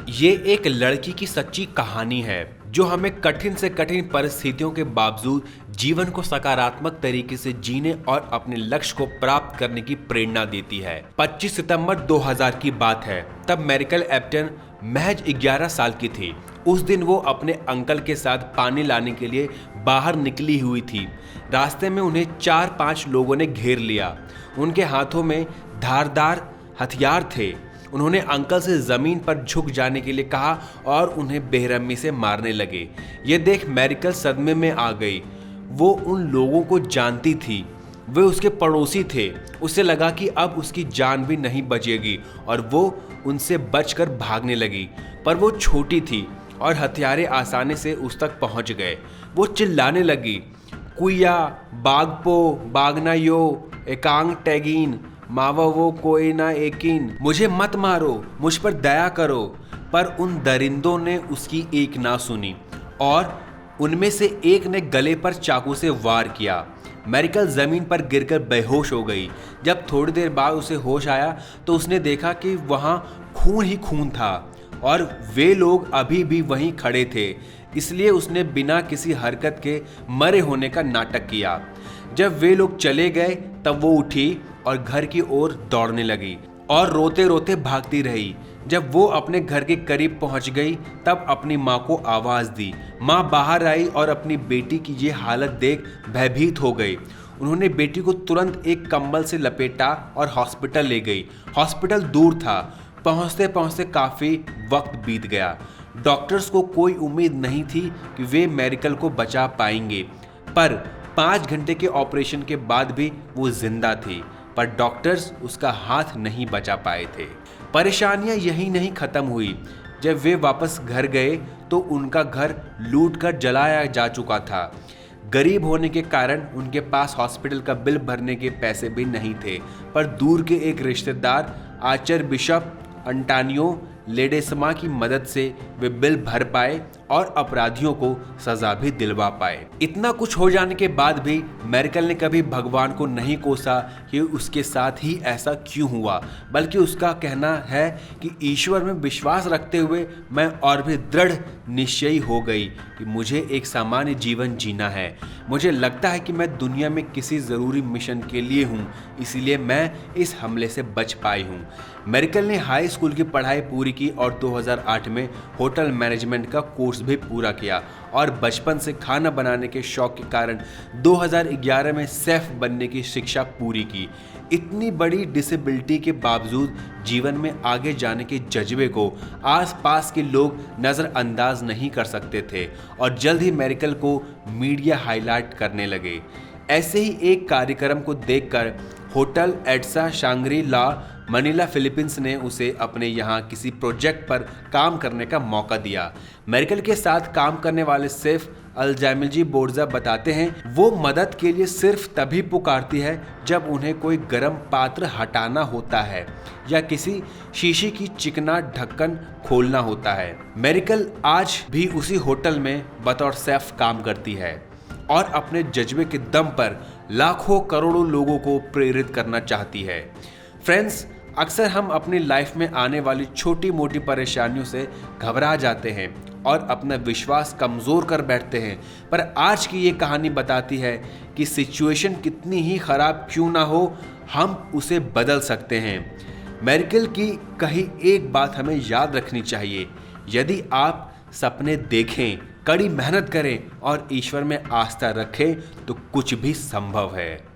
ये एक लड़की की सच्ची कहानी है जो हमें कठिन से कठिन परिस्थितियों के बावजूद जीवन को सकारात्मक तरीके से जीने और अपने लक्ष्य को प्राप्त करने की प्रेरणा देती है। 25 सितंबर 2000 की बात है। तब मैरिकल एप्टन महज 11 साल की थी। उस दिन वो अपने अंकल के साथ पानी लाने के लिए बाहर निकली हुई थी। रास्ते में उन्हें 4-5 लोगों ने घेर लिया। उनके हाथों में धारदार हथियार थे। उन्होंने अंकल से जमीन पर झुक जाने के लिए कहा और उन्हें बेरहमी से मारने लगे। ये देख मैरिकल सदमे में आ गई। वो उन लोगों को जानती थी, वे उसके पड़ोसी थे। उसे लगा कि अब उसकी जान भी नहीं बचेगी और वो उनसे बचकर भागने लगी। पर वो छोटी थी और हथियारे आसानी से उस तक पहुंच गए। वो चिल्लाने लगी, कुया, बागपो, बागनायो, एकांग टैगीन, मावा वो कोई ना एकीन, मुझे मत मारो, मुझ पर दया करो। पर उन दरिंदों ने उसकी एक ना सुनी और उनमें से एक ने गले पर चाकू से वार किया। मैरिकल जमीन पर गिरकर बेहोश हो गई। जब थोड़ी देर बाद उसे होश आया तो उसने देखा कि वहां खून ही खून था और वे लोग अभी भी वहीं खड़े थे। इसलिए उसने बिना किसी हरकत के मरे होने का नाटक किया। जब वे लोग चले गए तब वो उठी और घर की ओर दौड़ने लगी और रोते रोते भागती रही। जब वो अपने घर के करीब पहुंच गई तब अपनी माँ को आवाज दी। माँ बाहर आई और अपनी बेटी की ये हालत देख भयभीत हो गई। उन्होंने बेटी को तुरंत एक कंबल से लपेटा और हॉस्पिटल ले गई। हॉस्पिटल दूर था। पहुंचते पहुंचते काफी वक्त बीत गया। डॉक्टर्स को कोई उम्मीद नहीं थी कि वे मैरिकल को बचा पाएंगे, पर 5 घंटे के ऑपरेशन के बाद भी वो जिंदा थी। पर डॉक्टर्स उसका हाथ नहीं बचा पाए थे। परेशानियां यही नहीं खत्म हुई। जब वे वापस घर गए तो उनका घर लूट कर जलाया जा चुका था। गरीब होने के कारण उनके पास हॉस्पिटल का बिल भरने के पैसे भी नहीं थे। पर दूर के एक रिश्तेदार आर्चर बिशप अंटानियो लेडेसमा की मदद से वे बिल भर पाए और अपराधियों को सजा भी दिलवा पाए। इतना कुछ हो जाने के बाद भी मैरिकल ने कभी भगवान को नहीं कोसा कि उसके साथ ही ऐसा क्यों हुआ, बल्कि उसका कहना है कि ईश्वर में विश्वास रखते हुए मैं और भी दृढ़ निश्चयी हो गई कि मुझे एक सामान्य जीवन जीना है। मुझे लगता है कि मैं दुनिया में किसी ज़रूरी मिशन के लिए हूँ, इसीलिए मैं इस हमले से बच पाई हूँ। मैरिकल ने हाई स्कूल की पढ़ाई पूरी की और 2008 में होटल मैनेजमेंट का कोर्स भी पूरा किया और बचपन से खाना बनाने के शौक के कारण 2011 में शेफ बनने की शिक्षा पूरी की। इतनी बड़ी डिसेबिलिटी के बावजूद जीवन में आगे जाने के जज्बे को आसपास के लोग नज़रअंदाज नहीं कर सकते थे और जल्द ही मैरिकल को मीडिया हाईलाइट करने लगे। ऐसे ही एक कार्यक्रम को देखकर होटल एड्सा शांग्री ला मनीला फिलीपींस ने उसे अपने यहाँ किसी प्रोजेक्ट पर काम करने का मौका दिया। मैरिकल के साथ काम करने वाले शेफ अल्जामिजी बोर्जा बताते हैं, वो मदद के लिए सिर्फ तभी पुकारती है जब उन्हें कोई गर्म पात्र हटाना होता है या किसी शीशे की चिकना ढक्कन खोलना होता है। मैरिकल आज भी उसी होटल में बतौर शेफ काम करती है और अपने जज्बे के दम पर लाखों करोड़ों लोगों को प्रेरित करना चाहती है। फ्रेंड्स, अक्सर हम अपनी लाइफ में आने वाली छोटी मोटी परेशानियों से घबरा जाते हैं और अपना विश्वास कमज़ोर कर बैठते हैं, पर आज की ये कहानी बताती है कि सिचुएशन कितनी ही ख़राब क्यों ना हो, हम उसे बदल सकते हैं। मैरिकल की कही एक बात हमें याद रखनी चाहिए, यदि आप सपने देखें, कड़ी मेहनत करें और ईश्वर में आस्था रखें तो कुछ भी संभव है।